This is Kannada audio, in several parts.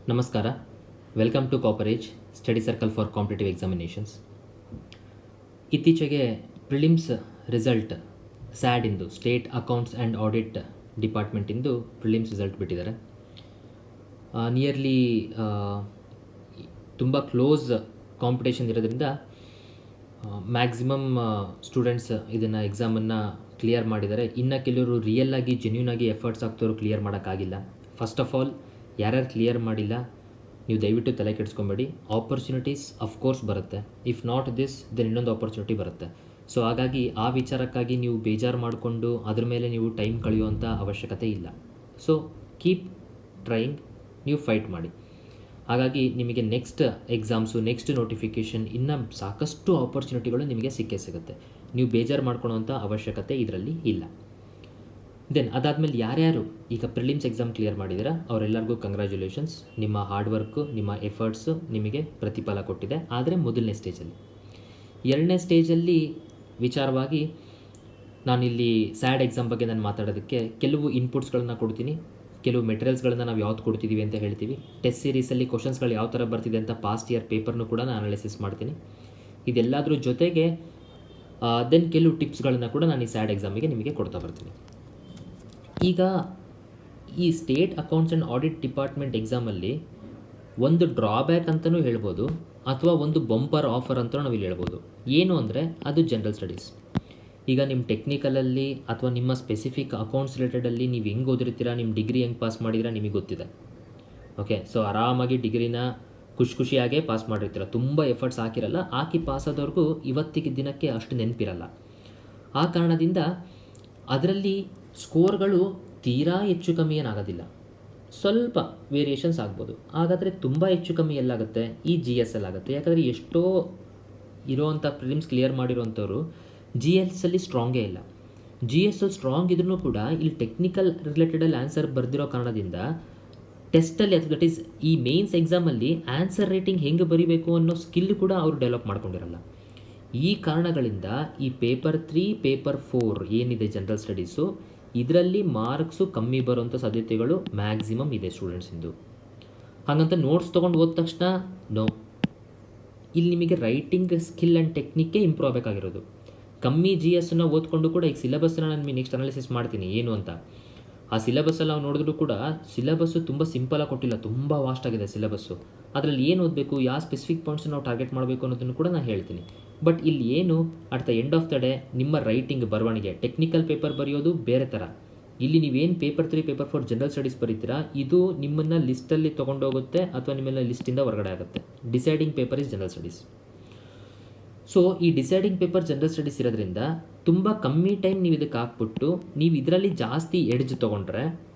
ನಮಸ್ಕಾರ. ವೆಲ್ಕಮ್ ಟು ಕಾಪರೇಜ್ study circle for competitive examinations. ಇತ್ತೀಚೆಗೆ ಪ್ರಿಲಿಮ್ಸ್ ರಿಸಲ್ಟ್ ಸ್ಯಾಡಿಂದು ಸ್ಟೇಟ್ ಅಕೌಂಟ್ಸ್ ಆ್ಯಂಡ್ ಆಡಿಟ್ ಡಿಪಾರ್ಟ್ಮೆಂಟಿಂದು ಪ್ರಿಲಿಮ್ಸ್ ರಿಸಲ್ಟ್ ಬಿಟ್ಟಿದ್ದಾರೆ. ನಿಯರ್ಲಿ ತುಂಬ ಕ್ಲೋಸ್ ಕಾಂಪಿಟೇಷನ್ ಇರೋದ್ರಿಂದ ಮ್ಯಾಕ್ಸಿಮಮ್ ಸ್ಟೂಡೆಂಟ್ಸ್ ಇದನ್ನು ಎಕ್ಸಾಮನ್ನು ಕ್ಲಿಯರ್ ಮಾಡಿದ್ದಾರೆ. ಇನ್ನು ಕೆಲವರು ರಿಯಲ್ಲಾಗಿ ಜೆನ್ಯೂನಾಗಿ ಎಫರ್ಟ್ಸ್ ಆಗ್ತವರು ಕ್ಲಿಯರ್ ಮಾಡೋಕ್ಕಾಗಿಲ್ಲ. ಫಸ್ಟ್ ಆಫ್ ಆಲ್ ಯಾರ್ಯಾರು ಕ್ಲಿಯರ್ ಮಾಡಿಲ್ಲ ನೀವು ದಯವಿಟ್ಟು ತಲೆ ಕೆಡಿಸ್ಕೊಬೇಡಿ. ಆಪರ್ಚುನಿಟೀಸ್ ಅಫ್ಕೋರ್ಸ್ ಬರುತ್ತೆ. ಇಫ್ ನಾಟ್ ದಿಸ್ ದೆನ್ ಇನ್ನೊಂದು ಆಪರ್ಚುನಿಟಿ ಬರುತ್ತೆ. ಸೊ ಹಾಗಾಗಿ ಆ ವಿಚಾರಕ್ಕಾಗಿ ನೀವು ಬೇಜಾರು ಮಾಡಿಕೊಂಡು ಅದ್ರ ಮೇಲೆ ನೀವು ಟೈಮ್ ಕಳೆಯುವಂಥ ಅವಶ್ಯಕತೆ ಇಲ್ಲ. ಸೊ ಕೀಪ್ ಟ್ರೈಯಿಂಗ್, ನೀವು ಫೈಟ್ ಮಾಡಿ. ಹಾಗಾಗಿ ನಿಮಗೆ ನೆಕ್ಸ್ಟ್ ಎಕ್ಸಾಮ್ಸು, ನೆಕ್ಸ್ಟ್ ನೋಟಿಫಿಕೇಷನ್ ಇನ್ನೂ ಸಾಕಷ್ಟು ಆಪರ್ಚುನಿಟಿಗಳು ನಿಮಗೆ ಸಿಕ್ಕೇ ಸಿಗುತ್ತೆ. ನೀವು ಬೇಜಾರು ಮಾಡ್ಕೊಳ್ಳೋವಂಥ ಅವಶ್ಯಕತೆ ಇದರಲ್ಲಿ ಇಲ್ಲ. ದೆನ್ ಅದಾದಮೇಲೆ ಯಾರ್ಯಾರು ಈಗ ಪ್ರಿಲಿಮ್ಸ್ ಎಕ್ಸಾಮ್ ಕ್ಲಿಯರ್ ಮಾಡಿದ್ದೀರಾ ಅವರೆಲ್ಲರಿಗೂ ಕಂಗ್ರ್ಯಾಚುಲೇಷನ್ಸ್. ನಿಮ್ಮ ಹಾರ್ಡ್ ವರ್ಕು, ನಿಮ್ಮ ಎಫರ್ಟ್ಸು ನಿಮಗೆ ಪ್ರತಿಫಲ ಕೊಟ್ಟಿದೆ. ಆದರೆ ಮೊದಲನೇ ಸ್ಟೇಜಲ್ಲಿ, ಎರಡನೇ ಸ್ಟೇಜಲ್ಲಿ ವಿಚಾರವಾಗಿ ನಾನಿಲ್ಲಿ ಸ್ಯಾಡ್ ಎಕ್ಸಾಮ್ ಬಗ್ಗೆ ನಾನು ಮಾತಾಡೋದಕ್ಕೆ ಕೆಲವು ಇನ್ಪುಟ್ಸ್ಗಳನ್ನ ಕೊಡ್ತೀನಿ. ಕೆಲವು ಮೆಟೀರಿಯಲ್ಸ್ಗಳನ್ನ ನಾವು ಯಾವ್ದು ಕೊಡ್ತಿದ್ದೀವಿ ಅಂತ ಹೇಳ್ತೀವಿ. ಟೆಸ್ಟ್ ಸೀರೀಸಲ್ಲಿ ಕ್ವಶನ್ಸ್ಗಳು ಯಾವ ಥರ ಬರ್ತಿದೆ ಅಂತ ಪಾಸ್ಟ್ ಇಯರ್ ಪೇಪರ್ನು ಕೂಡ ನಾನು ಅನಾಲಿಸಿಸ್ ಮಾಡ್ತೀನಿ. ಇದೆಲ್ಲದ್ರ ಜೊತೆಗೆ ದೆನ್ ಕೆಲವು ಟಿಪ್ಸ್ಗಳನ್ನು ಕೂಡ ನಾನು ಈ ಸ್ಯಾಡ್ ಎಕ್ಸಾಮಿಗೆ ನಿಮಗೆ ಕೊಡ್ತಾ ಬರ್ತೀನಿ. ಈಗ ಈ state accounts and audit department ಎಕ್ಸಾಮಲ್ಲಿ ಒಂದು ಡ್ರಾಬ್ಯಾಕ್ ಅಂತಲೂ ಹೇಳ್ಬೋದು, ಅಥವಾ ಒಂದು ಬಂಪರ್ ಆಫರ್ ಅಂತಲೂ ನಾವಿಲ್ಲಿ ಹೇಳ್ಬೋದು. ಏನು ಅಂದರೆ ಅದು ಜನರಲ್ ಸ್ಟಡೀಸ್. ಈಗ ನಿಮ್ಮ ಟೆಕ್ನಿಕಲಲ್ಲಿ ಅಥವಾ ನಿಮ್ಮ ಸ್ಪೆಸಿಫಿಕ್ ಅಕೌಂಟ್ಸ್ ರಿಲೇಟೆಡಲ್ಲಿ ನೀವು ಹೆಂಗೆ ಓದಿರ್ತೀರಾ, ನಿಮ್ಮ ಡಿಗ್ರಿ ಹೆಂಗೆ ಪಾಸ್ ಮಾಡಿದ್ದೀರಾ ನಿಮಗೆ ಗೊತ್ತಿದೆ. ಓಕೆ, ಸೊ ಆರಾಮಾಗಿ ಡಿಗ್ರಿನ ಖುಷಿಯಾಗೇ ಪಾಸ್ ಮಾಡಿರ್ತೀರ, ತುಂಬ ಎಫರ್ಟ್ಸ್ ಹಾಕಿರಲ್ಲ. ಹಾಕಿ ಪಾಸಾದವ್ರಿಗೂ ಇವತ್ತಿಗೆ ದಿನಕ್ಕೆ ಅಷ್ಟು ನೆನಪಿರಲ್ಲ. ಆ ಕಾರಣದಿಂದ ಅದರಲ್ಲಿ ಸ್ಕೋರ್ಗಳು ತೀರಾ ಹೆಚ್ಚು ಕಮ್ಮಿ ಏನಾಗೋದಿಲ್ಲ, ಸ್ವಲ್ಪ ವೇರಿಯೇಷನ್ಸ್ ಆಗ್ಬೋದು. ಹಾಗಾದರೆ ತುಂಬ ಹೆಚ್ಚು ಕಮ್ಮಿ ಎಲ್ಲಾಗುತ್ತೆ, ಈ GS ಆಗುತ್ತೆ. ಯಾಕಂದರೆ ಎಷ್ಟೋ ಇರೋವಂಥ ಪ್ರಿಲಿಮ್ಸ್ ಕ್ಲಿಯರ್ ಮಾಡಿರೋವಂಥವ್ರು GS ಸ್ಟ್ರಾಂಗೇ ಇಲ್ಲ. GS ಸ್ಟ್ರಾಂಗ್ ಇದ್ರೂ ಕೂಡ ಇಲ್ಲಿ ಟೆಕ್ನಿಕಲ್ ರಿಲೇಟೆಡಲ್ಲಿ ಆನ್ಸರ್ ಬರೆದಿರೋ ಕಾರಣದಿಂದ ಟೆಸ್ಟಲ್ಲಿ ಅಥವಾ ದಟ್ ಈಸ್ ಈ ಮೇನ್ಸ್ ಎಕ್ಸಾಮಲ್ಲಿ ಆನ್ಸರ್ ರೈಟಿಂಗ್ ಹೆಂಗೆ ಬರೀಬೇಕು ಅನ್ನೋ ಸ್ಕಿಲ್ ಕೂಡ ಅವರು ಡೆವಲಪ್ ಮಾಡ್ಕೊಂಡಿರಲ್ಲ. ಈ ಕಾರಣಗಳಿಂದ ಈ ಪೇಪರ್ 3, ಪೇಪರ್ 4 ಏನಿದೆ ಜನರಲ್ ಸ್ಟಡೀಸು, ಇದರಲ್ಲಿ ಮಾರ್ಕ್ಸು ಕಮ್ಮಿ ಬರುವಂಥ ಸಾಧ್ಯತೆಗಳು ಮ್ಯಾಕ್ಸಿಮಮ್ ಇದೆ ಸ್ಟೂಡೆಂಟ್ಸಿಂದು. ಹಾಗಂತ ನೋಟ್ಸ್ ತೊಗೊಂಡು ಹೋದ ತಕ್ಷಣ ನೋ, ಇಲ್ಲಿ ನಿಮಗೆ ರೈಟಿಂಗ್ ಸ್ಕಿಲ್ ಆ್ಯಂಡ್ ಟೆಕ್ನಿಕ್ಕೇ ಇಂಪ್ರೂವ್ ಆಗಬೇಕಾಗಿರೋದು. ಕಮ್ಮಿ GS ಓದ್ಕೊಂಡು ಕೂಡ ಈಗ ಸಿಲೆಬಸ್ನ ನಾನು ನಿಮಗೆ ನೆಕ್ಸ್ಟ್ ಅನಾಲಿಸಿಸ್ ಮಾಡ್ತೀನಿ ಏನು ಅಂತ. ಆ ಸಿಲೆಬಸ್ಸಲ್ಲಿ ನಾವು ನೋಡಿದ್ರು ಕೂಡ ಸಿಲೆಬಸ್ಸು ತುಂಬ ಸಿಂಪಲಾಗಿ ಕೊಟ್ಟಿಲ್ಲ, ತುಂಬ ವಾಸ್ಟ್ ಆಗಿದೆ ಸಿಲೆಬಸ್ಸು. ಅದರಲ್ಲಿ ಏನು ಓದಬೇಕು, ಯಾವ ಸ್ಪೆಸಿಫಿಕ್ ಪಾಯಿಂಟ್ಸ್ ನಾವು ಟಾರ್ಗೆಟ್ ಮಾಡಬೇಕು ಅನ್ನೋದನ್ನು ಕೂಡ ನಾನು ಹೇಳ್ತೀನಿ. ಬಟ್ ಇಲ್ಲಿ ಏನು at the end of the day ನಿಮ್ಮ ರೈಟಿಂಗ್ ಬರವಣಿಗೆ, ಟೆಕ್ನಿಕಲ್ ಪೇಪರ್ ಬರೆಯೋದು ಬೇರೆ ಥರ. ಇಲ್ಲಿ ನೀವೇನು ಪೇಪರ್ 3, ಪೇಪರ್ 4 ಜನರಲ್ ಸ್ಟಡೀಸ್ ಬರೀತೀರಾ, ಇದು ನಿಮ್ಮನ್ನು ಲಿಸ್ಟಲ್ಲಿ ತೊಗೊಂಡೋಗುತ್ತೆ ಅಥವಾ ನಿಮ್ಮನ್ನು ಲಿಸ್ಟಿಂದ ಹೊರಗಡೆ ಆಗುತ್ತೆ. Deciding paper is general studies. So ಈ ಡಿಸೈಡಿಂಗ್ ಪೇಪರ್ ಜನರಲ್ ಸ್ಟಡೀಸ್ ಇರೋದ್ರಿಂದ ತುಂಬ ಕಮ್ಮಿ ಟೈಮ್ ನೀವು ಇದಕ್ಕೆ ಹಾಕ್ಬಿಟ್ಟು ನೀವು ಇದರಲ್ಲಿ ಜಾಸ್ತಿ ಎಡ್ಜ್ ತೊಗೊಂಡ್ರೆ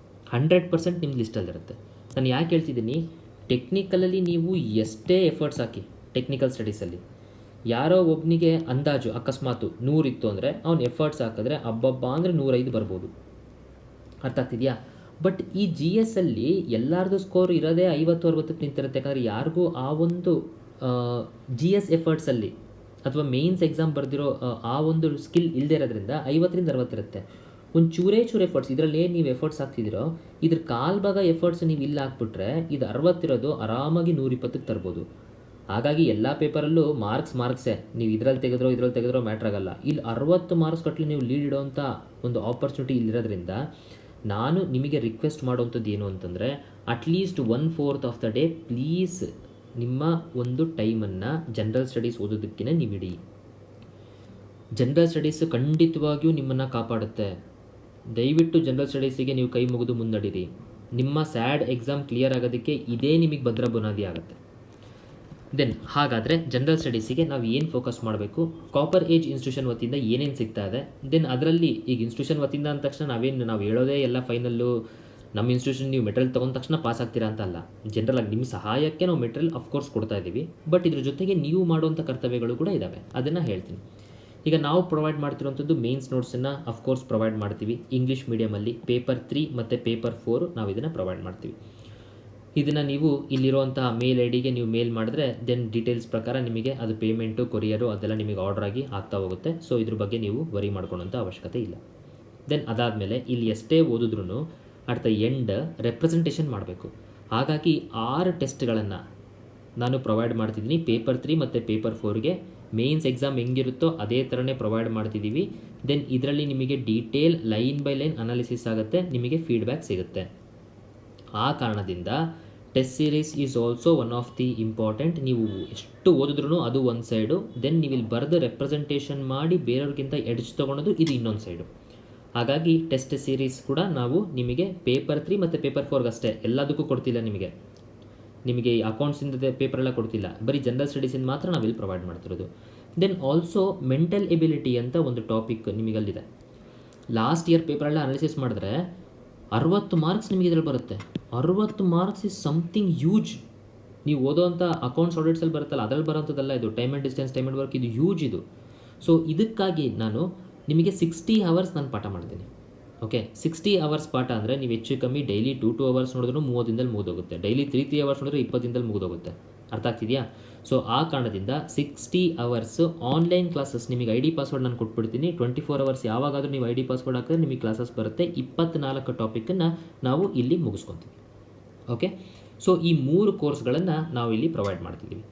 100% ನಿಮ್ಮ ಲಿಸ್ಟಲ್ಲಿರುತ್ತೆ. ನಾನು ಯಾಕೆ ಹೇಳ್ತಿದ್ದೀನಿ, ಟೆಕ್ನಿಕಲಲ್ಲಿ ನೀವು ಎಷ್ಟೇ ಎಫರ್ಟ್ಸ್ ಹಾಕಿ, ಟೆಕ್ನಿಕಲ್ ಸ್ಟಡೀಸಲ್ಲಿ ಯಾರೋ ಒಬ್ಬನಿಗೆ ಅಂದಾಜು ಅಕಸ್ಮಾತು 100 ಇತ್ತು ಅಂದರೆ ಅವ್ನು ಎಫರ್ಟ್ಸ್ ಹಾಕಿದ್ರೆ ಹಬ್ಬಬ್ಬ ಅಂದರೆ 105 ಬರ್ಬೋದು. ಅರ್ಥ ಆಗ್ತಿದೆಯಾ? ಬಟ್ ಈ GS ಎಲ್ಲರದು ಸ್ಕೋರ್ ಇರೋದೇ 50-60 ನಿಂತಿರುತ್ತೆ. ಯಾಕಂದರೆ ಯಾರಿಗೂ ಆ ಒಂದು GS ಎಫರ್ಟ್ಸಲ್ಲಿ ಅಥವಾ ಮೇನ್ಸ್ ಎಕ್ಸಾಮ್ ಬರೆದಿರೋ ಆ ಒಂದು ಸ್ಕಿಲ್ ಇಲ್ಲದೆ ಇರೋದ್ರಿಂದ 50-60 ಇರುತ್ತೆ. ಒಂದು ಚೂರೇ ಎಫರ್ಟ್ಸ್ ಇದರಲ್ಲಿ ಏನು ನೀವು ಎಫರ್ಟ್ಸ್ ಹಾಕ್ತಿದ್ದೀರೋ ಇದ್ರ ಕಾಲು ಭಾಗ ಎಫರ್ಟ್ಸ್ ನೀವು ಇಲ್ಲಿ ಹಾಕ್ಬಿಟ್ರೆ ಇದು 60 ಇರೋದು ಆರಾಮಾಗಿ 120ಕ್ಕೆ ತರ್ಬೋದು. ಹಾಗಾಗಿ ಎಲ್ಲ ಪೇಪರಲ್ಲೂ ಮಾರ್ಕ್ಸೇ, ನೀವು ಇದರಲ್ಲಿ ತೆಗೆದ್ರೋ ಮ್ಯಾಟ್ರ್ ಆಗಲ್ಲ. ಇಲ್ಲಿ 60 ಮಾರ್ಕ್ಸ್ ಕಟ್ಟಲಿ ನೀವು ಲೀಡ್ ಇಡೋವಂಥ ಒಂದು ಆಪರ್ಚುನಿಟಿ ಇಲ್ಲಿರೋದ್ರಿಂದ ನಾನು ನಿಮಗೆ ರಿಕ್ವೆಸ್ಟ್ ಮಾಡೋವಂಥದ್ದು ಏನು ಅಂತಂದರೆ, at least 1/4 of the day please ನಿಮ್ಮ ಒಂದು ಟೈಮನ್ನು ಜನರಲ್ ಸ್ಟಡೀಸ್ ಓದೋದಕ್ಕೇ ನೀವು ಇಡಿ. ಜನರಲ್ ಸ್ಟಡೀಸ್ ಖಂಡಿತವಾಗಿಯೂ ನಿಮ್ಮನ್ನು ಕಾಪಾಡುತ್ತೆ. ದಯವಿಟ್ಟು ಜನರಲ್ ಸ್ಟಡೀಸಿಗೆ ನೀವು ಕೈ ಮುಗಿದು ಮುನ್ನಡೀರಿ. ನಿಮ್ಮ ಸ್ಯಾಡ್ ಎಕ್ಸಾಮ್ ಕ್ಲಿಯರ್ ಆಗೋದಕ್ಕೆ ಇದೇ ನಿಮಗೆ ಭದ್ರ ಬುನಾದಿ ಆಗುತ್ತೆ. ದೆನ್ ಹಾಗಾದರೆ ಜನರಲ್ ಸ್ಟಡೀಸಿಗೆ ನಾವು ಏನು ಫೋಕಸ್ ಮಾಡಬೇಕು, ಕಾಪರ್ ಏಜ್ ಇನ್ಸ್ಟಿಟ್ಯೂಷನ್ ವತಿಯಿಂದ ಏನೇನು ಸಿಗ್ತಾ ಇದೆ. ದೆನ್ ಅದರಲ್ಲಿ ಈಗ ಇನ್ಸ್ಟಿಟ್ಯೂಷನ್ ವತಿಯಿಂದ ಅಂದ ತಕ್ಷಣ ನಾವು ಹೇಳೋದೇ ಎಲ್ಲ ಫೈನಲ್ಲು ನಮ್ಮ ಇನ್ಸ್ಟಿಟ್ಯೂಷನ್ ನೀವು ಮೆಟೀರಿಯಲ್ ತೊಗೊಂಡ ತಕ್ಷಣ ಪಾಸ್ ಆಗ್ತೀರಾ ಅಂತ ಅಲ್ಲ. ಜನರಲಾಗಿ ನಿಮ್ಮ ಸಹಾಯಕ್ಕೆ ನಾವು ಮೆಟೀರಿಯಲ್ ಅಫ್ಕೋರ್ಸ್ ಕೊಡ್ತಾ ಇದ್ದೀವಿ. ಬಟ್ ಇದ್ರ ಜೊತೆಗೆ ನೀವು ಮಾಡುವಂಥ ಕರ್ತವ್ಯಗಳು ಕೂಡ ಇದ್ದಾವೆ, ಅದನ್ನು ಹೇಳ್ತೀನಿ. ಈಗ ನಾವು ಪ್ರೊವೈಡ್ ಮಾಡ್ತಿರೋಂಥದ್ದು ಮೇನ್ಸ್ ನೋಟ್ಸನ್ನು ಅಫ್ಕೋರ್ಸ್ ಪ್ರೊವೈಡ್ ಮಾಡ್ತೀವಿ. ಇಂಗ್ಲೀಷ್ ಮೀಡಿಯಮಲ್ಲಿ ಪೇಪರ್ 3 ಮತ್ತು ಪೇಪರ್ 4 ನಾವು ಇದನ್ನು ಪ್ರೊವೈಡ್ ಮಾಡ್ತೀವಿ. ಇದನ್ನು ನೀವು ಇಲ್ಲಿರುವಂಥ ಮೇಲ್ ಐಡಿಗೆ ನೀವು ಮೇಲ್ ಮಾಡಿದ್ರೆ ದೆನ್ ಡೀಟೇಲ್ಸ್ ಪ್ರಕಾರ ನಿಮಗೆ ಅದು ಪೇಮೆಂಟು, ಕೊರಿಯರು ಅದೆಲ್ಲ ನಿಮಗೆ ಆರ್ಡರ್ ಆಗಿ ಆಗ್ತಾ ಹೋಗುತ್ತೆ. ಸೊ ಇದ್ರ ಬಗ್ಗೆ ನೀವು ವರಿ ಮಾಡ್ಕೊಳ್ಳೋಂಥ ಅವಶ್ಯಕತೆ ಇಲ್ಲ. ದೆನ್ ಅದಾದಮೇಲೆ ಇಲ್ಲಿ ಎಷ್ಟೇ ಓದಿದ್ರೂ ಅಟ್ ದ ಎಂಡ್ ರೆಪ್ರೆಸೆಂಟೇಷನ್ ಮಾಡಬೇಕು. ಹಾಗಾಗಿ 6 ಟೆಸ್ಟ್ಗಳನ್ನು ನಾನು ಪ್ರೊವೈಡ್ ಮಾಡ್ತಿದ್ದೀನಿ. ಪೇಪರ್ 3 ಮತ್ತು ಪೇಪರ್ 4ಗೆ ಮೇನ್ಸ್ ಎಕ್ಸಾಮ್ ಹೆಂಗಿರುತ್ತೋ ಅದೇ ಥರನೇ ಪ್ರೊವೈಡ್ ಮಾಡ್ತಿದ್ದೀವಿ. ದೆನ್ ಇದರಲ್ಲಿ ನಿಮಗೆ detail line by line analysis ಆಗುತ್ತೆ, ನಿಮಗೆ ಫೀಡ್ಬ್ಯಾಕ್ ಸಿಗುತ್ತೆ. ಆ ಕಾರಣದಿಂದ test series is also one of the important. ನೀವು ಎಷ್ಟು ಓದಿದ್ರೂ ಅದು ಒಂದು ಸೈಡು, ದೆನ್ ನೀವು ಇಲ್ಲಿ ಬರೆದು ರೆಪ್ರೆಸೆಂಟೇಷನ್ ಮಾಡಿ ಬೇರೆಯವ್ರಿಗಿಂತ ಎಡ್ಜ್ ತೊಗೊಳೋದು ಇದು ಇನ್ನೊಂದು ಸೈಡು. ಹಾಗಾಗಿ ಟೆಸ್ಟ್ ಸೀರೀಸ್ ಕೂಡ ನಾವು ನಿಮಗೆ ಪೇಪರ್ 3 ಮತ್ತು ಪೇಪರ್ 4 ಅಷ್ಟೇ, ಎಲ್ಲದಕ್ಕೂ ಕೊಡ್ತಿಲ್ಲ. ನಿಮಗೆ ಅಕೌಂಟ್ಸಿಂದ ಪೇಪರೆಲ್ಲ ಕೊಡ್ತಿಲ್ಲ, ಬರೀ ಜನರಲ್ ಸ್ಟಡೀಸಿಂದ ಮಾತ್ರ ನಾವಿಲ್ಲಿ ಪ್ರೊವೈಡ್ ಮಾಡ್ತಿರೋದು. ದೆನ್ ಆಲ್ಸೋ ಮೆಂಟಲ್ ಎಬಿಲಿಟಿ ಅಂತ ಒಂದು ಟಾಪಿಕ್ ನಿಮಗಲ್ಲಿದೆ. ಲಾಸ್ಟ್ ಇಯರ್ ಪೇಪರೆಲ್ಲ ಅನಾಲಿಸಿಸ್ ಮಾಡಿದ್ರೆ 60 ಮಾರ್ಕ್ಸ್ ನಿಮಗೆ ಇದರಲ್ಲಿ ಬರುತ್ತೆ. 60 ಮಾರ್ಕ್ಸ್ ಇಸ್ ಸಮಥಿಂಗ್ ಹ್ಯೂಜ್. ನೀವು ಓದೋವಂಥ ಅಕೌಂಟ್ಸ್ ಆಡಿಟ್ಸಲ್ಲಿ ಬರುತ್ತಲ್ಲ, ಅದರಲ್ಲಿ ಬರೋಂಥದ್ದಲ್ಲ ಇದು. Time and distance, time and work, ಇದು ಹ್ಯೂಜ್ ಇದು. ಸೊ ಇದಕ್ಕಾಗಿ ನಾನು ನಿಮಗೆ 60 ಅವರ್ಸ್ ನಾನು ಪಾಠ ಮಾಡ್ತೀನಿ. ಓಕೆ, 60 ಅವರ್ಸ್ ಪಾಠ ಅಂದರೆ ನೀವು ಹೆಚ್ಚು ಕಮ್ಮಿ ಡೈಲಿ 2 ಅವರ್ಸ್ ನೋಡಿದ್ರೂ 30 ದಿನದಲ್ಲಿ ಮುಗಿದೋಗುತ್ತೆ. ಡೈಲಿ 3 ಅವರ್ಸ್ ನೋಡಿದ್ರೆ 20 ದಿನದಲ್ಲಿ ಮುಗಿದೋಗುತ್ತೆ. ಅರ್ಥ ಆಗ್ತಿದೆಯಾ? ಸೊ ಆ ಕಾರಣದಿಂದ 60 ಅವರ್ಸ್ ಆನ್ಲೈನ್ ಕ್ಲಾಸಸ್, ನಿಮಗೆ ID ಪಾಸ್ವರ್ಡ್ ನಾನು ಕೊಟ್ಬಿಡ್ತೀನಿ. 24 ಅವರ್ಸ್ ಯಾವಾಗಾದರೂ ನೀವು ID ಪಾಸ್ವರ್ಡ್ ಹಾಕಿದ್ರೆ ನಿಮಗೆ ಕ್ಲಾಸಸ್ ಬರುತ್ತೆ. 24 ಟಾಪಿಕನ್ನು ನಾವು ಇಲ್ಲಿ ಮುಗಿಸ್ಕೊತೀವಿ. ಓಕೆ, ಸೊ ಈ 3 ಕೋರ್ಸ್ಗಳನ್ನು ನಾವು ಇಲ್ಲಿ ಪ್ರೊವೈಡ್ ಮಾಡ್ತಿದ್ದೀವಿ.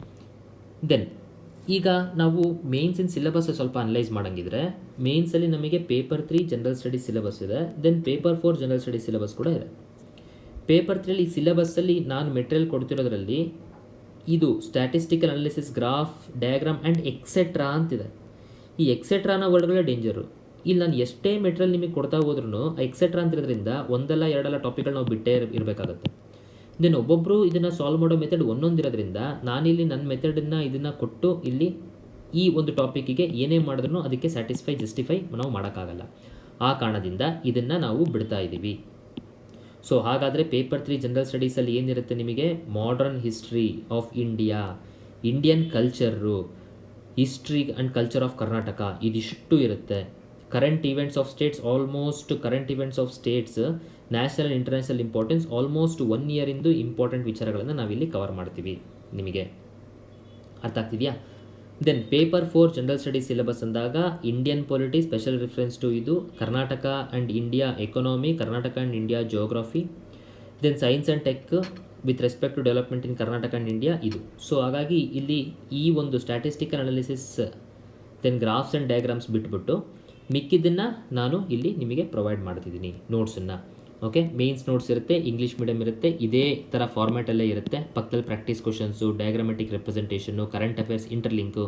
ದೆನ್ ಈಗ ನಾವು ಮೇನ್ಸಿನ ಸಿಲೆಬಸ್ ಸ್ವಲ್ಪ ಅನಲೈಸ್ ಮಾಡೋಂಗಿದ್ರೆ, ಮೇನ್ಸಲ್ಲಿ ನಮಗೆ ಪೇಪರ್ 3 ಜನರಲ್ ಸ್ಟಡೀಸ್ ಸಿಲೆಬಸ್ ಇದೆ. Then paper 4 general studies syllabus ಕೂಡ ಇದೆ. ಪೇಪರ್ 3 ಈ ಸಿಲೆಬಸ್ಸಲ್ಲಿ ನಾನು ಮೆಟೀರಿಯಲ್ ಕೊಡ್ತಿರೋದ್ರಲ್ಲಿ ಇದು statistical analysis, graph, diagram and etcetera ಅಂತಿದೆ. ಈ ಎಕ್ಸೆಟ್ರಾನ ವರ್ಡ್ಗಳೇ ಡೇಂಜರು. ಇಲ್ಲಿ ನಾನು ಎಷ್ಟೇ ಮೆಟೀರಿಯಲ್ ನಿಮಗೆ ಕೊಡ್ತಾ ಹೋದ್ರೂ ಎಕ್ಸೆಟ್ರಾ ಅಂತಿರೋದ್ರಿಂದ ಒಂದಲ್ಲ ಎರಡಲ್ಲ ಟಾಪಿಕ್ಗಳು ನಾವು ಬಿಟ್ಟೇ ಇರಬೇಕಾಗುತ್ತೆ. ದೆನ್ ಒಬ್ಬೊಬ್ಬರು ಇದನ್ನು ಸಾಲ್ವ್ ಮಾಡೋ ಮೆಥಡ್ ಒಂದೊಂದಿರೋದ್ರಿಂದ ನಾನಿಲ್ಲಿ ನನ್ನ ಮೆಥಡನ್ನು ಇದನ್ನು ಕೊಟ್ಟು ಇಲ್ಲಿ ಈ ಒಂದು ಟಾಪಿಕ್ಕಿಗೆ ಏನೇ ಮಾಡಿದ್ರೂ ಅದಕ್ಕೆ ಜಸ್ಟಿಫೈ ನಾವು ಮಾಡೋಕ್ಕಾಗಲ್ಲ. ಆ ಕಾರಣದಿಂದ ಇದನ್ನು ನಾವು ಬಿಡ್ತಾ ಇದ್ದೀವಿ. ಸೊ ಹಾಗಾದರೆ ಪೇಪರ್ 3 ಜನರಲ್ ಸ್ಟಡೀಸಲ್ಲಿ ಏನಿರುತ್ತೆ ನಿಮಗೆ? Modern history of India, Indian culture, history and culture of Karnataka, ಇದಿಷ್ಟು ಇರುತ್ತೆ. Current events of states, almost current events of states, national and international importance, almost 1 ಇಯರಿಂದು ಇಂಪಾರ್ಟೆಂಟ್ ವಿಚಾರಗಳನ್ನು ನಾವಿಲ್ಲಿ ಕವರ್ ಮಾಡ್ತೀವಿ. ನಿಮಗೆ ಅರ್ಥ ಆಗ್ತಿದೆಯಾ? Then paper 4 general studies syllabus ಅಂದಾಗ Indian polity, special reference to ಇದು, Karnataka and India economy, Karnataka and India geography, then science and tech with respect to development in Karnataka and India ಇದು. ಸೊ ಹಾಗಾಗಿ ಇಲ್ಲಿ ಈ ಒಂದು statistical analysis, then graphs and diagrams ಬಿಟ್ಬಿಟ್ಟು ಮಿಕ್ಕಿದ್ದನ್ನು ನಾನು ಇಲ್ಲಿ ನಿಮಗೆ ಪ್ರೊವೈಡ್ ಮಾಡ್ತಿದ್ದೀನಿ ನೋಟ್ಸನ್ನು. ಓಕೆ, ಮೇನ್ಸ್ ನೋಟ್ಸ್ ಇರುತ್ತೆ, ಇಂಗ್ಲೀಷ್ ಮೀಡಿಯಮ್ ಇರುತ್ತೆ, ಇದೇ ಥರ ಫಾರ್ಮ್ಯಾಟಲ್ಲೇ ಇರುತ್ತೆ. ಪಕ್ಕದಲ್ಲಿ practice questions, diagrammatic representation, current affairs, interlink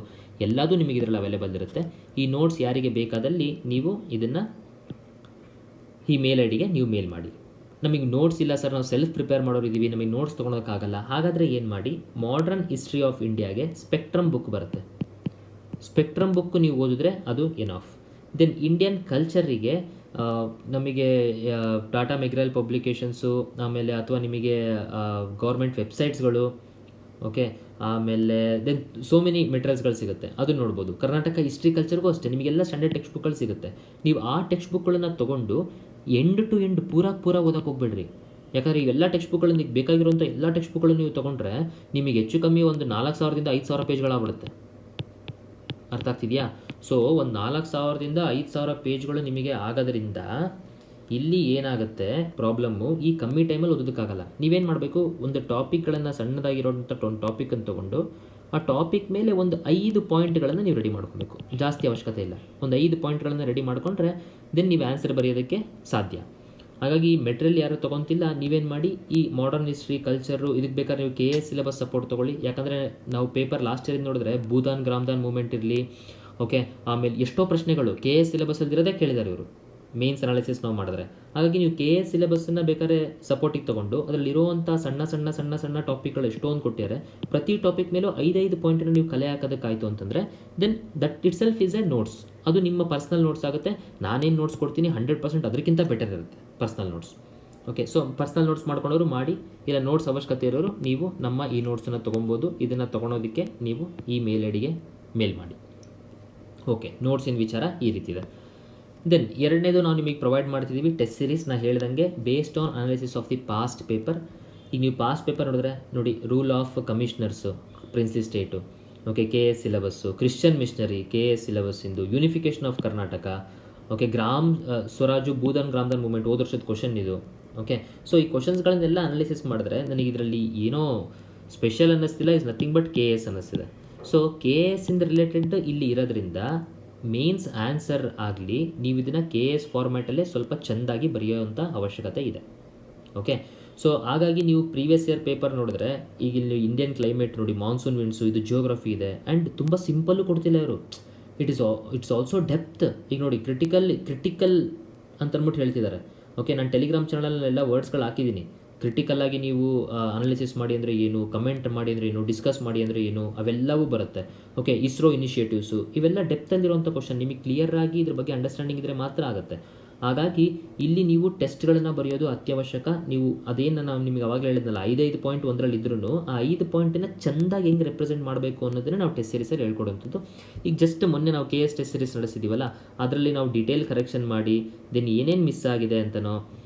ಎಲ್ಲದೂ ನಿಮಗೆ ಇದರಲ್ಲಿ ಅವೈಲೇಬಲ್ ಇರುತ್ತೆ. ಈ ನೋಟ್ಸ್ ಯಾರಿಗೆ ಬೇಕಾದಲ್ಲಿ ನೀವು ಇದನ್ನು ಈ ಮೇಲ್ ಐಡಿಗೆ ನೀವು ಮೇಲ್ ಮಾಡಿ. ನಮಗೆ ನೋಟ್ಸ್ ಇಲ್ಲ ಸರ್, ನಾವು ಸೆಲ್ಫ್ ಪ್ರಿಪೇರ್ ಮಾಡೋರಿದ್ದೀವಿ, ನಮಗೆ ನೋಟ್ಸ್ ತೊಗೊಳೋಕ್ಕಾಗಲ್ಲ, ಹಾಗಾದರೆ ಏನು ಮಾಡಿ? ಮಾಡರ್ನ್ ಹಿಸ್ಟ್ರಿ ಆಫ್ ಇಂಡಿಯಾಗೆ ಸ್ಪೆಕ್ಟ್ರಮ್ ಬುಕ್ ಬರುತ್ತೆ. ಸ್ಪೆಕ್ಟ್ರಮ್ ಬುಕ್ ನೀವು ಓದಿದ್ರೆ ಅದು ಎನಫ್. ದೆನ್ ಇಂಡಿಯನ್ ಕಲ್ಚರಿಗೆ ನಮಗೆ ಟಾಟಾ ಮೆಗ್ರಲ್ ಪಬ್ಲಿಕೇಶನ್ಸು, ಆಮೇಲೆ ಅಥವಾ ನಿಮಗೆ ಗೌರ್ಮೆಂಟ್ ವೆಬ್ಸೈಟ್ಸ್ಗಳು, ಓಕೆ, ಆಮೇಲೆ ದೆನ್ ಸೋ ಮೆನಿ ಮೆಟೀರಿಯಲ್ಸ್ಗಳು ಸಿಗುತ್ತೆ, ಅದು ನೋಡ್ಬೋದು. ಕರ್ನಾಟಕ ಹಿಸ್ಟ್ರಿ ಕಲ್ಚರ್ಗೂ ಅಷ್ಟೇ ನಿಮಗೆಲ್ಲ ಸ್ಟ್ಯಾಂಡರ್ಡ್ ಟೆಕ್ಸ್ಟ್ ಬುಕ್ಗಳು ಸಿಗುತ್ತೆ. ನೀವು ಆ ಟೆಕ್ಸ್ಟ್ ಬುಕ್ಗಳನ್ನು ತೊಗೊಂಡು ಎಂಡ್ ಟು ಎಂಡ್ ಪೂರ ಓದಕ್ಕೆ ಹೋಗ್ಬೇಡ್ರಿ. ಯಾಕಂದರೆ ಇವೆಲ್ಲ ಟೆಕ್ಸ್ಟ್ ಬುಕ್ಗಳು ಬೇಕಾಗಿರುವಂಥ ಎಲ್ಲ ಟೆಕ್ಸ್ಟ್ ಬುಕ್ಗಳು ನೀವು ತೊಗೊಂಡ್ರೆ ನಿಮಗೆ ಹೆಚ್ಚು ಕಮ್ಮಿ ಒಂದು 4,000ದಿಂದ 5,000 ಪೇಜ್ಗಳಾಗ್ಬಿಡುತ್ತೆ. ಅರ್ಥ ಆಗ್ತಿದೆಯಾ? ಸೊ ಒಂದು 4,000ದಿಂದ 5,000 ಪೇಜ್ಗಳು ನಿಮಗೆ ಆಗೋದ್ರಿಂದ ಇಲ್ಲಿ ಏನಾಗುತ್ತೆ ಪ್ರಾಬ್ಲಮ್ಮು, ಈ ಕಮ್ಮಿ ಟೈಮಲ್ಲಿ ಓದೋದಕ್ಕಾಗಲ್ಲ. ನೀವೇನು ಮಾಡಬೇಕು? ಒಂದು ಟಾಪಿಕ್ಗಳನ್ನು, ಸಣ್ಣದಾಗಿರೋಂಥ ಒಂದು ಟಾಪಿಕನ್ನು ತೊಗೊಂಡು ಆ ಟಾಪಿಕ್ ಮೇಲೆ ಒಂದು 5 ಪಾಯಿಂಟ್ಗಳನ್ನು ನೀವು ರೆಡಿ ಮಾಡ್ಕೋಬೇಕು. ಜಾಸ್ತಿ ಅವಶ್ಯಕತೆ ಇಲ್ಲ, ಒಂದು 5 ಪಾಯಿಂಟ್ಗಳನ್ನು ರೆಡಿ ಮಾಡಿಕೊಂಡ್ರೆ ದೆನ್ ನೀವು ಆನ್ಸರ್ ಬರೆಯೋದಕ್ಕೆ ಸಾಧ್ಯ. ಹಾಗಾಗಿ ಈ ಮೆಟೀರಿಯಲ್ ಯಾರು ತೊಗೊತಿಲ್ಲ, ನೀವೇನು ಮಾಡಿ ಈ ಮಾಡರ್ನ್ ಹಿಸ್ಟ್ರಿ, ಕಲ್ಚರು, ಇದಕ್ಕೆ ಬೇಕಾದ್ರೆ ನೀವು KS ಸಿಲೆಬಸ್ ಸಪೋರ್ಟ್ ತೊಗೊಳ್ಳಿ. ಯಾಕಂದರೆ ನಾವು ಪೇಪರ್ ಲಾಸ್ಟ್ ಇಯರ್ ನೋಡಿದ್ರೆ ಭೂದಾನ್ ಗ್ರಾಮದಾನ್ ಮೂವ್ಮೆಂಟ್ ಇರಲಿ, ಓಕೆ, ಆಮೇಲೆ ಎಷ್ಟೋ ಪ್ರಶ್ನೆಗಳು KS ಸಿಲೆಬಸ್ಸಲ್ಲಿ ಇರೋದೇ ಕೇಳಿದ್ದಾರೆ ಇವರು ಮೇನ್ಸ್ ಅನಾಲಿಸಿಸ್ ನಾವು ಮಾಡಿದ್ರೆ. ಹಾಗಾಗಿ ನೀವು KS ಸಿಲೆಬಸ್ಸನ್ನು ಬೇಕಾದ್ರೆ ಸಪೋರ್ಟಿಗೆ ತೊಗೊಂಡು ಅದರಲ್ಲಿರುವಂಥ ಸಣ್ಣ ಟಾಪಿಕ್ಗಳು ಎಷ್ಟೊಂದು ಕೊಟ್ಟಿದ್ದಾರೆ, ಪ್ರತಿ ಟಾಪಿಕ್ ಮೇಲೂ 5 ಪಾಯಿಂಟನ್ನು ನೀವು ಕಲೆ ಹಾಕೋದಕ್ಕಾಯಿತು ಅಂತಂದರೆ then that itself is a notes. ಅದು ನಿಮ್ಮ ಪರ್ಸ್ನಲ್ ನೋಟ್ಸ್ ಆಗುತ್ತೆ. ನಾನೇನು ನೋಟ್ಸ್ ಕೊಡ್ತೀನಿ 100% ಅದಕ್ಕಿಂತ ಬೆಟರ್ ಇರುತ್ತೆ personal notes. Okay, so personal notes ಮಾಡ್ಕೊಂಡವರು ಮಾಡಿ, ಇಲ್ಲ ನೋಟ್ಸ್ ಅವಶ್ಯಕತೆ ಇರೋರು ನೀವು ನಮ್ಮ ಈ ನೋಟ್ಸನ್ನು ತೊಗೊಬೋದು. ಇದನ್ನು ತೊಗೊಳೋದಕ್ಕೆ ನೀವು ಈ ಮೇಲ್ ಐಡಿಗೆ ಮೇಲ್ ಮಾಡಿ. ಓಕೆ, ನೋಟ್ಸಿನ ವಿಚಾರ ಈ ರೀತಿ ಇದೆ. ದೆನ್ ಎರಡನೇದು ನಾವು ನಿಮಗೆ ಪ್ರೊವೈಡ್ ಮಾಡ್ತಿದ್ದೀವಿ ಟೆಸ್ಟ್ ಸೀರೀಸ್. ನಾನು ಹೇಳ್ದಂಗೆ based on analysis of the past paper. ಈಗ ನೀವು ಪಾಸ್ಟ್ ಪೇಪರ್ ನೋಡಿದ್ರೆ ನೋಡಿ, rule of commissioners, princely state, okay, KS syllabus, Christian missionary, KS ಸಿಲೆಬಸ್ಸಿಂದು, unification of Karnataka, okay, Gram Swaraj, Bhoodan Gramdan movement ಹೋದ ವರ್ಷದ ಕ್ವಶನ್ ಇದು, ಓಕೆ, ಸೊ ಈ ಕ್ವಶನ್ಸ್ಗಳನ್ನೆಲ್ಲ ಅನಾಲಿಸಿಸ್ ಮಾಡಿದ್ರೆ ನನಗೆ ಇದರಲ್ಲಿ ಏನೋ ಸ್ಪೆಷಲ್ ಅನ್ನಿಸ್ತಿಲ್ಲ, ಇಸ್ ನಥಿಂಗ್ ಬಟ್ KS ಅನ್ನಿಸ್ತಿದೆ. ಸೊ KS ಇಂದ ರಿಲೇಟೆಡ್ ಇಲ್ಲಿ ಇರೋದ್ರಿಂದ ಮೇನ್ಸ್ ಆನ್ಸರ್ ಆಗಲಿ ನೀವು ಇದನ್ನು KS ಫಾರ್ಮ್ಯಾಟಲ್ಲೇ ಸ್ವಲ್ಪ ಚೆಂದಾಗಿ ಬರೆಯೋವಂಥ ಅವಶ್ಯಕತೆ ಇದೆ. ಓಕೆ, ಸೊ ಹಾಗಾಗಿ ನೀವು ಪ್ರೀವಿಯಸ್ ಇಯರ್ ಪೇಪರ್ ನೋಡಿದ್ರೆ ಈಗ ಇಲ್ಲಿ ಇಂಡಿಯನ್ ಕ್ಲೈಮೇಟ್ ನೋಡಿ, ಮಾನ್ಸೂನ್ ವಿಂಡ್ಸು, ಇದು ಜಿಯೋಗ್ರಫಿ ಇದೆ, ಆ್ಯಂಡ್ ತುಂಬ ಸಿಂಪಲ್ಲು ಕೊಡ್ತಿಲ್ಲ ಇವರು. It's also depth. ಈಗ ನೋಡಿ ಕ್ರಿಟಿಕಲ್ ಅಂತಂದ್ಬಿಟ್ಟು ಹೇಳ್ತಿದ್ದಾರೆ. ಓಕೆ, ನಾನು ಟೆಲಿಗ್ರಾಮ್ ಚಾನಲಲ್ಲೆಲ್ಲ ವರ್ಡ್ಸ್ಗಳು ಹಾಕಿದ್ದೀನಿ. ಕ್ರಿಟಿಕಲಾಗಿ ನೀವು ಅನಾಲಿಸಿಸ್ ಮಾಡಿ ಅಂದರೆ ಏನು, ಕಮೆಂಟ್ ಮಾಡಿ ಅಂದರೆ ಏನು, ಡಿಸ್ಕಸ್ ಮಾಡಿ ಅಂದರೆ ಏನು, ಅವೆಲ್ಲವೂ ಬರುತ್ತೆ. ಓಕೆ, ಇಸ್ರೋ ಇನಿಷಿಯೇಟಿವ್ಸು, ಇವೆಲ್ಲ ಡೆಪ್ತಲ್ಲಿರುವಂಥ ಕ್ವಶನ್. ನಿಮಗೆ ಕ್ಲಿಯರಾಗಿ ಇದ್ರ ಬಗ್ಗೆ ಅಂಡರ್ಸ್ಟ್ಯಾಂಡಿಂಗ್ ಇದ್ದರೆ ಮಾತ್ರ ಆಗುತ್ತೆ. ಹಾಗಾಗಿ ಇಲ್ಲಿ ನೀವು ಟೆಸ್ಟ್ಗಳನ್ನು ಬರೆಯೋದು ಅತ್ಯವಶ್ಯಕ. ನೀವು ಅದೇನು ನಾನು ನಿಮಗೆ ಅವಾಗಲೇ ಹೇಳಿದ್ನಲ್ಲ, 5 ಪಾಯಿಂಟ್ ಒಂದರಲ್ಲಿ ಇದ್ರೂ ಆ 5 ಪಾಯಿಂಟನ್ನು ಚೆಂದಾಗಿ ಹೆಂಗೆ ರೆಪ್ರೆಸೆಂಟ್ ಮಾಡಬೇಕು ಅನ್ನೋದನ್ನು ನಾವು ಟೆಸ್ಟ್ ಸೀರೀಸಲ್ಲಿ ಹೇಳ್ಕೊಡುವಂಥದ್ದು. ಈಗ ಜಸ್ಟ್ ಮೊನ್ನೆ ನಾವು KS ಟೆಸ್ಟ್ ಸೀರೀಸ್ ನಡೆಸಿದ್ದೀವಲ್ಲ, ಅದರಲ್ಲಿ ನಾವು ಡೀಟೇಲ್ ಕರೆಕ್ಷನ್ ಮಾಡಿ ದೆನ್ ಏನೇನು ಮಿಸ್ ಆಗಿದೆ ಅಂತನೋ,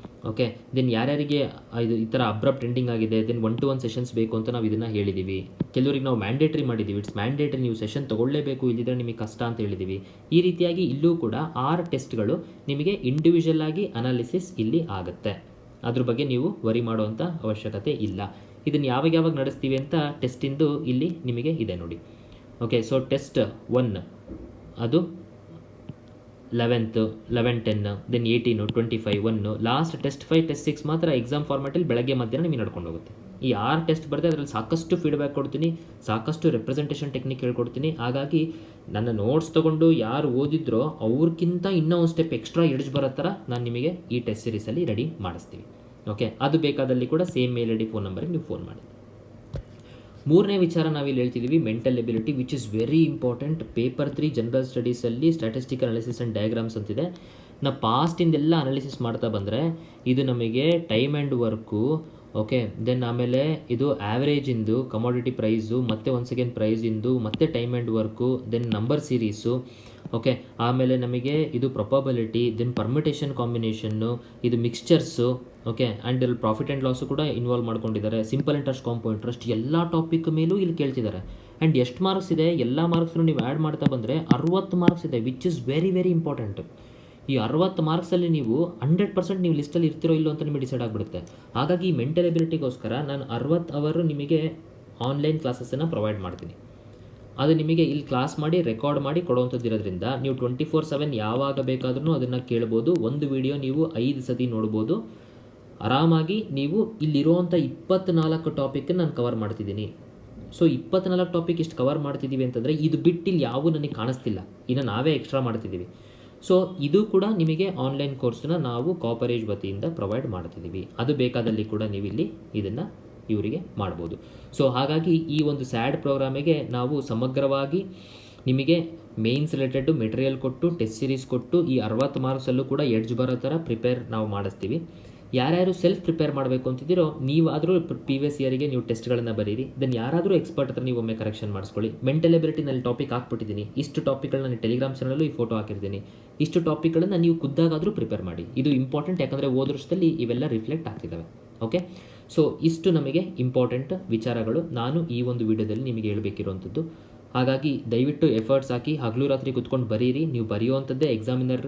ಓಕೆ, ದೆನ್ ಯಾರ್ಯಾರಿಗೆ ಇದು ಈ ಥರ ಅಬ್ರಪ್ಟ್ ಎಂಡಿಂಗ್ ಆಗಿದೆ, ದೆನ್ 1-to-1 ಸೆಷನ್ಸ್ ಬೇಕು ಅಂತ ನಾವು ಇದನ್ನು ಹೇಳಿದ್ದೀವಿ. ಕೆಲವರಿಗೆ ನಾವು ಮ್ಯಾಂಡೇಟ್ರಿ ಮಾಡಿದ್ದೀವಿ, ಇಟ್ಸ್ ಮ್ಯಾಂಡೇಟ್ರಿ, ನೀವು ಸೆಷನ್ ತೊಗೊಳ್ಳೇಬೇಕು, ಇಲ್ಲಿದ್ರೆ ನಿಮಗೆ ಕಷ್ಟ ಅಂತ ಹೇಳಿದ್ದೀವಿ. ಈ ರೀತಿಯಾಗಿ ಇಲ್ಲೂ ಕೂಡ 6 ಟೆಸ್ಟ್ಗಳು ನಿಮಗೆ ಇಂಡಿವಿಜುವಲ್ ಆಗಿ ಅನಾಲಿಸಿಸ್ ಇಲ್ಲಿ ಆಗುತ್ತೆ. ಅದ್ರ ಬಗ್ಗೆ ನೀವು ವರಿ ಮಾಡುವಂಥ ಅವಶ್ಯಕತೆ ಇಲ್ಲ. ಇದನ್ನು ಯಾವಾಗ ನಡೆಸ್ತೀವಿ ಅಂತ ಟೆಸ್ಟಿಂದು ಇಲ್ಲಿ ನಿಮಗೆ ಇದೆ ನೋಡಿ. ಓಕೆ, ಸೊ ಟೆಸ್ಟ್ 1 ಅದು 11, 10, ದೆನ್ 18, 25, 1, ಲಾಸ್ಟ್ ಟೆಸ್ಟ್ 5, ಟೆಸ್ಟ್ 6 ಮಾತ್ರ ಎಕ್ಸಾಮ್ ಫಾರ್ಮ್ಯಾಟಲ್ಲಿ ಬೆಳಗ್ಗೆ ಮಧ್ಯಾಹ್ನ ನಿಮಗೆ ನಡ್ಕೊಂಡು ಹೋಗುತ್ತೆ. ಈ 6 ಟೆಸ್ಟ್ ಬರೆದು ಅದರಲ್ಲಿ ಸಾಕಷ್ಟು ಫೀಡ್ಬ್ಯಾಕ್ ಕೊಡ್ತೀನಿ, ಸಾಕಷ್ಟು ರೆಪ್ರೆಸೆಂಟೇಷನ್ ಟೆಕ್ನಿಕ್ ಹೇಳ್ಕೊಡ್ತೀನಿ. ಹಾಗಾಗಿ ನನ್ನ ನೋಟ್ಸ್ ತೊಗೊಂಡು ಯಾರು ಓದಿದ್ರೋ ಅವ್ರಿಗಿಂತ ಇನ್ನೂ ಒಂದು ಸ್ಟೆಪ್ ಎಕ್ಸ್ಟ್ರಾ ಎಡ್ಜ್ ಬರೋ ಥರ ನಾನು ನಿಮಗೆ ಈ ಟೆಸ್ಟ್ ಸೀರೀಸಲ್ಲಿ ರೆಡಿ ಮಾಡಿಸ್ತೀವಿ. ಓಕೆ, ಅದು ಬೇಕಾದಲ್ಲಿ ಕೂಡ ಸೇಮ್ ಮೇಲ್ ID ಫೋನ್ ನಂಬರಿಗೆ ನೀವು ಫೋನ್ ಮಾಡಿ. ಮೂರನೇ ವಿಚಾರ ನಾವಿಲ್ಲಿ ಹೇಳ್ತಿದ್ದೀವಿ mental ability, which is very important. Paper 3 general ಸ್ಟಡೀಸಲ್ಲಿ ಸ್ಟ್ಯಾಟಿಸ್ಟಿಕಲ್ ಅನಾಲಿಸಿಸ್ ಆ್ಯಂಡ್ ಡಯಾಗ್ರಾಮ್ಸ್ ಅಂತಿದೆ. ನಾವು ಪಾಸ್ಟಿಂದೆಲ್ಲ ಅನಾಲಿಸಿಸ್ ಮಾಡ್ತಾ ಬಂದರೆ ಇದು ನಮಗೆ time and work, okay, then ಆಮೇಲೆ ಇದು ಆ್ಯಾವ್ರೇಜಿಂದು, ಕಮಾಡಿಟಿ ಪ್ರೈಸು, ಮತ್ತು ಒನ್ಸ್ ಅಗೇನ್ ಪ್ರೈಸಿಂದು, ಮತ್ತು time and work, then number series, okay, ಆಮೇಲೆ ನಮಗೆ ಇದು ಪ್ರೊಬಬಿಲಿಟಿ, ದೆನ್ ಪರ್ಮಿಟೇಷನ್ ಕಾಂಬಿನೇಷನ್ನು, ಇದು ಮಿಕ್ಸ್ಚರ್ಸು, ಓಕೆ, ಆ್ಯಂಡ್ ಇಲ್ಲಿ ಪ್ರಾಫಿಟ್ ಆ್ಯಂಡ್ ಲಾಸು ಕೂಡ ಇನ್ವಾಲ್ವ್ ಮಾಡ್ಕೊಂಡಿದ್ದಾರೆ. ಸಿಂಪಲ್ ಇಂಟ್ರೆಸ್ಟ್, ಕಾಂಪೌಂಡ್ ಇಂಟ್ರೆಸ್ಟ್, ಎಲ್ಲ ಟಾಪಿಕ್ ಮೇಲೂ ಇಲ್ಲಿ ಕೇಳ್ತಿದ್ದಾರೆ. ಆ್ಯಂಡ್ ಎಷ್ಟು ಮಾರ್ಕ್ಸ್ ಇದೆ, ಎಲ್ಲ ಮಾರ್ಕ್ಸ್ನು ನೀವು ಆ್ಯಡ್ ಮಾಡ್ತಾ ಬಂದರೆ 60 ಮಾರ್ಕ್ಸ್ ಇದೆ, which is very very important. ಈ 60 ಮಾರ್ಕ್ಸಲ್ಲಿ ನೀವು 100% ನೀವು ಲಿಸ್ಟಲ್ಲಿ ಇರ್ತಿರೋ ಇಲ್ಲೋ ಅಂತ ನಿಮಗೆ ಡಿಸೈಡ್ ಆಗಿಬಿಡುತ್ತೆ. ಹಾಗಾಗಿ ಈ ಮೆಂಟಲ್ ಎಬಿಲಿಟಿಗೋಸ್ಕರ ನಾನು 60 ಅವರು ನಿಮಗೆ ಆನ್ಲೈನ್ ಕ್ಲಾಸಸ್ಸನ್ನು ಪ್ರೊವೈಡ್ ಮಾಡ್ತೀನಿ. ಅದು ನಿಮಗೆ ಇಲ್ಲಿ ಕ್ಲಾಸ್ ಮಾಡಿ ರೆಕಾರ್ಡ್ ಮಾಡಿ ಕೊಡುವಂಥದ್ದು ಇರೋದ್ರಿಂದ ನೀವು 24/7 ಯಾವಾಗ ಬೇಕಾದ್ರೂ ಅದನ್ನು ಕೇಳ್ಬೋದು. ಒಂದು ವಿಡಿಯೋ ನೀವು 5 ಸತಿ ನೋಡ್ಬೋದು. ಆರಾಮಾಗಿ ನೀವು ಇಲ್ಲಿರುವಂಥ 24 ಟಾಪಿಕನ್ನು ನಾನು ಕವರ್ ಮಾಡ್ತಿದ್ದೀನಿ. ಸೊ 24 ಟಾಪಿಕ್ ಇಷ್ಟು ಕವರ್ ಮಾಡ್ತಿದ್ದೀವಿ ಅಂತಂದರೆ ಇದು ಬಿಟ್ಟು ಇಲ್ಲಿ ಯಾವೂ ನನಗೆ ಕಾಣಿಸ್ತಿಲ್ಲ, ಇನ್ನು ನಾವೇ ಎಕ್ಸ್ಟ್ರಾ ಮಾಡ್ತಿದ್ದೀವಿ. ಸೊ ಇದು ಕೂಡ ನಿಮಗೆ ಆನ್ಲೈನ್ ಕೋರ್ಸನ್ನ ನಾವು ಕಾಪರೇಜ್ ವತಿಯಿಂದ ಪ್ರೊವೈಡ್ ಮಾಡ್ತಿದ್ದೀವಿ. ಅದು ಬೇಕಾದಲ್ಲಿ ಕೂಡ ನೀವು ಇಲ್ಲಿ ಇದನ್ನು ಇವರಿಗೆ ಮಾಡ್ಬೋದು. ಸೊ ಹಾಗಾಗಿ ಈ ಒಂದು ಸ್ಯಾಡ್ ಪ್ರೋಗ್ರಾಮಿಗೆ ನಾವು ಸಮಗ್ರವಾಗಿ ನಿಮಗೆ ಮೇನ್ಸ್ ರಿಲೇಟೆಡ್ ಮೆಟೀರಿಯಲ್ ಕೊಟ್ಟು, ಟೆಸ್ಟ್ ಸೀರೀಸ್ ಕೊಟ್ಟು, ಈ 60 ಮಾರ್ಕ್ಸಲ್ಲೂ ಕೂಡ ಎಡ್ಜ್ ಬರೋ ಥರ ಪ್ರಿಪೇರ್ ನಾವು ಮಾಡಿಸ್ತೀವಿ. ಯಾರ್ಯಾರು ಸೆಲ್ಫ್ ಪ್ರಿಪೇರ್ ಮಾಡಬೇಕು ಅಂತಿದ್ದೀರೋ ನೀವಾದರೂ ಪ್ರೀವಿಯಸ್ ಇಯರಿಗೆ ನೀವು ಟೆಸ್ಟ್ಗಳನ್ನು ಬರೀರಿ. ದೆನ್ ಯಾರಾದರೂ ಎಕ್ಸ್ಪರ್ಟ್ ಹತ್ರ ನೀವು ಒಮ್ಮೆ ಕರೆಕ್ಷನ್ ಮಾಡಿಸ್ಕೊಳ್ಳಿ. ಮೆಂಟಲ್ ಎಬಿಲಿಟಿನಲ್ಲಿ ಟಾಪಿಕ್ ಹಾಕ್ಬಿಟ್ಟಿದ್ದೀನಿ, ಇಷ್ಟು ಟಾಪಿಕ್ಗಳನ್ನ ನಾನು ಟೆಲಿಗ್ರಾಮ್ ಚಾನಲಲ್ಲೂ ಈ ಫೋಟೋ ಹಾಕಿರ್ತೀನಿ. ಇಷ್ಟು ಟಾಪಿಕ್ಗಳನ್ನು ನೀವು ಖುದ್ದಾಗಾದರೂ ಪ್ರಿಪೇರ್ ಮಾಡಿ. ಇದು ಇಂಪಾರ್ಟೆಂಟ್, ಯಾಕಂದರೆ ಹೋದ ವರ್ಷದಲ್ಲಿ ಇವೆಲ್ಲ ರಿಫ್ಲೆಕ್ಟ್ ಆಗ್ತಿದ್ದಾವೆ. ಓಕೆ, ಸೊ ಇಷ್ಟು ನಮಗೆ ಇಂಪಾರ್ಟೆಂಟ್ ವಿಚಾರಗಳು ನಾನು ಈ ಒಂದು ವಿಡಿಯೋದಲ್ಲಿ ನಿಮಗೆ ಹೇಳಬೇಕಿರುವಂಥದ್ದು. ಹಾಗಾಗಿ ದಯವಿಟ್ಟು ಎಫರ್ಟ್ಸ್ ಹಾಕಿ ಹಗಲು ರಾತ್ರಿ ಕುತ್ಕೊಂಡು ಬರೀರಿ. ನೀವು ಬರೆಯುವಂಥದ್ದೇ ಎಕ್ಸಾಮಿನರ್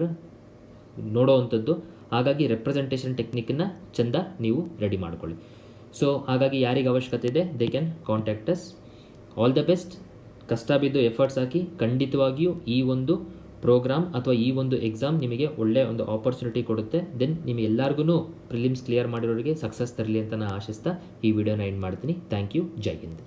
ನೋಡೋವಂಥದ್ದು. ಹಾಗಾಗಿ ರೆಪ್ರೆಸೆಂಟೇಷನ್ ಟೆಕ್ನಿಕನ್ನು ಚೆಂದ ನೀವು ರೆಡಿ ಮಾಡ್ಕೊಳ್ಳಿ. ಸೊ ಹಾಗಾಗಿ ಯಾರಿಗೆ ಅವಶ್ಯಕತೆ ಇದೆ they can contact us. All the best. ಕಷ್ಟ ಬಿದ್ದು ಎಫರ್ಟ್ಸ್ ಹಾಕಿ, ಖಂಡಿತವಾಗಿಯೂ ಈ ಒಂದು ಪ್ರೋಗ್ರಾಮ್ ಅಥವಾ ಈ ಒಂದು ಎಕ್ಸಾಮ್ ನಿಮಗೆ ಒಳ್ಳೆಯ ಒಂದು ಆಪರ್ಚುನಿಟಿ ಕೊಡುತ್ತೆ. ದೆನ್ ನಿಮಗೆ ಎಲ್ಲರಿಗೂ ಪ್ರಿಲಿಮ್ಸ್ ಕ್ಲಿಯರ್ ಮಾಡಿರೋರಿಗೆ ಸಕ್ಸಸ್ ತರಲಿ ಅಂತ ನಾನು ಆಶಿಸ್ತಾ ಈ ವಿಡಿಯೋನ ಎಂಡ್ ಮಾಡ್ತೀನಿ. Thank you. ಜೈ ಹಿಂದ್.